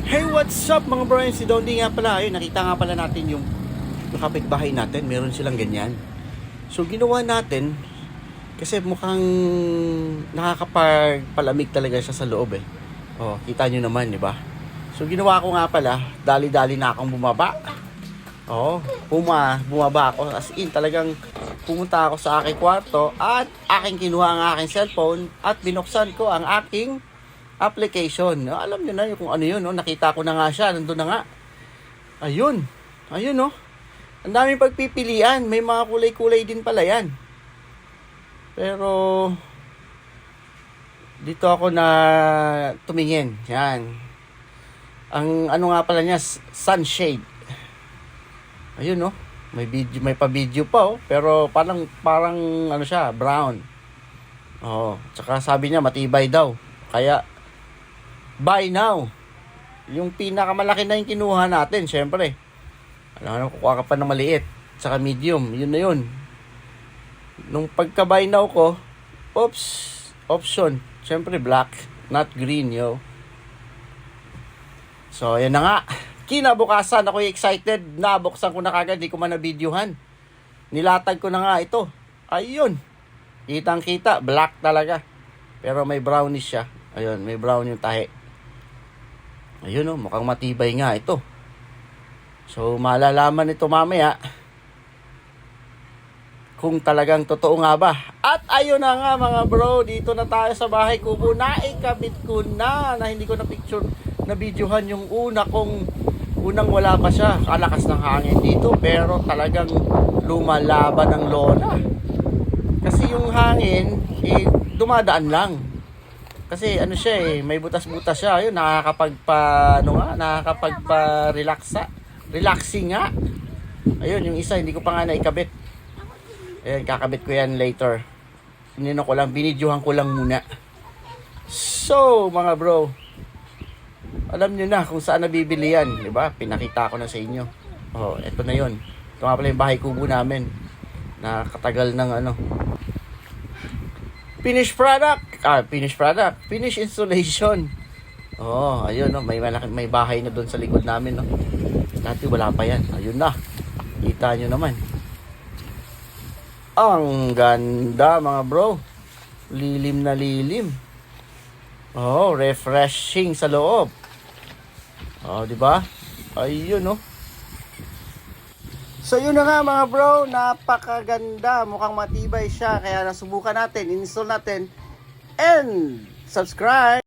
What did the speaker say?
Hey, what's up mga bro? Si Dondi nga pala. Ayun, nakita nga pala natin yung kapitbahay natin. Meron silang ganyan. So, ginawa natin kasi mukhang nakakapagpalamig talaga siya sa loob eh. Oh, kita nyo naman, di ba? So, ginawa ko nga pala, dali-dali na akong bumaba. Oh, bumaba ako. As in, talagang pumunta ako sa aking kwarto at aking kinuha ang aking cellphone at binuksan ko ang aking application. No, alam niyo na yung kung ano yun, no? Nakita ko na nga siya, nandun na nga. Ayun, no? Ang daming pagpipilian, may mga kulay-kulay din pala yan. Pero dito ako na tumingin. Yan. Ang ano nga pala niya, sunshade. Ayun, no? May pa-video pa, oh. Pero parang ano siya, brown. Oh, tsaka sabi niya matibay daw. Kaya buy now. Yung pinakamalaki na yung kinuha natin, syempre. Alam mo, kukuha ka pa ng maliit. Tsaka medium, yun na yun. Nung pagka-buy now ko, option. Syempre black, not green, yo. So, yan na nga. Kinabukasan, ako'y excited. Nabuksan ko na kagad, di ko man na-videohan. Nilatag ko na nga ito. Ayun. Kitang-kita, black talaga. Pero may brownish siya. Ayun, may brown yung tahi. Ayun, oh, mukhang matibay nga ito. So, malalaman ito mamaya kung talagang totoo nga ba. At ayun na nga mga bro, dito na tayo sa bahay kubo. Naikabit ko na hindi ko na picture na videohan yung unang wala pa siya. Kalakas ng hangin dito, pero talagang lumalaban ng lola. Kasi yung hangin, dumadaan lang. Kasi ano siya may butas-butas siya. Ayun, relaxing nga. Ayun, yung isa, hindi ko pa nga naikabit. Ayun, kakabit ko yan later. Binidyohan ko lang muna. So, mga bro, alam nyo na kung saan nabibili yan. Diba? Pinakita ko na sa inyo. Oh, eto na yun. Ito nga pala yung bahay kubo namin. Nakatagal ng finished installation. Oh, ayun, no, may bahay na doon sa likod namin, no. Dati wala pa yan. Ayun na. Kita nyo naman. Ang ganda, mga bro. Lilim na lilim. Oh, refreshing sa loob. Oh, di ba? Ayun, no. So yun na nga mga bro, napakaganda, mukhang matibay siya, kaya nasubukan natin, install natin, and subscribe!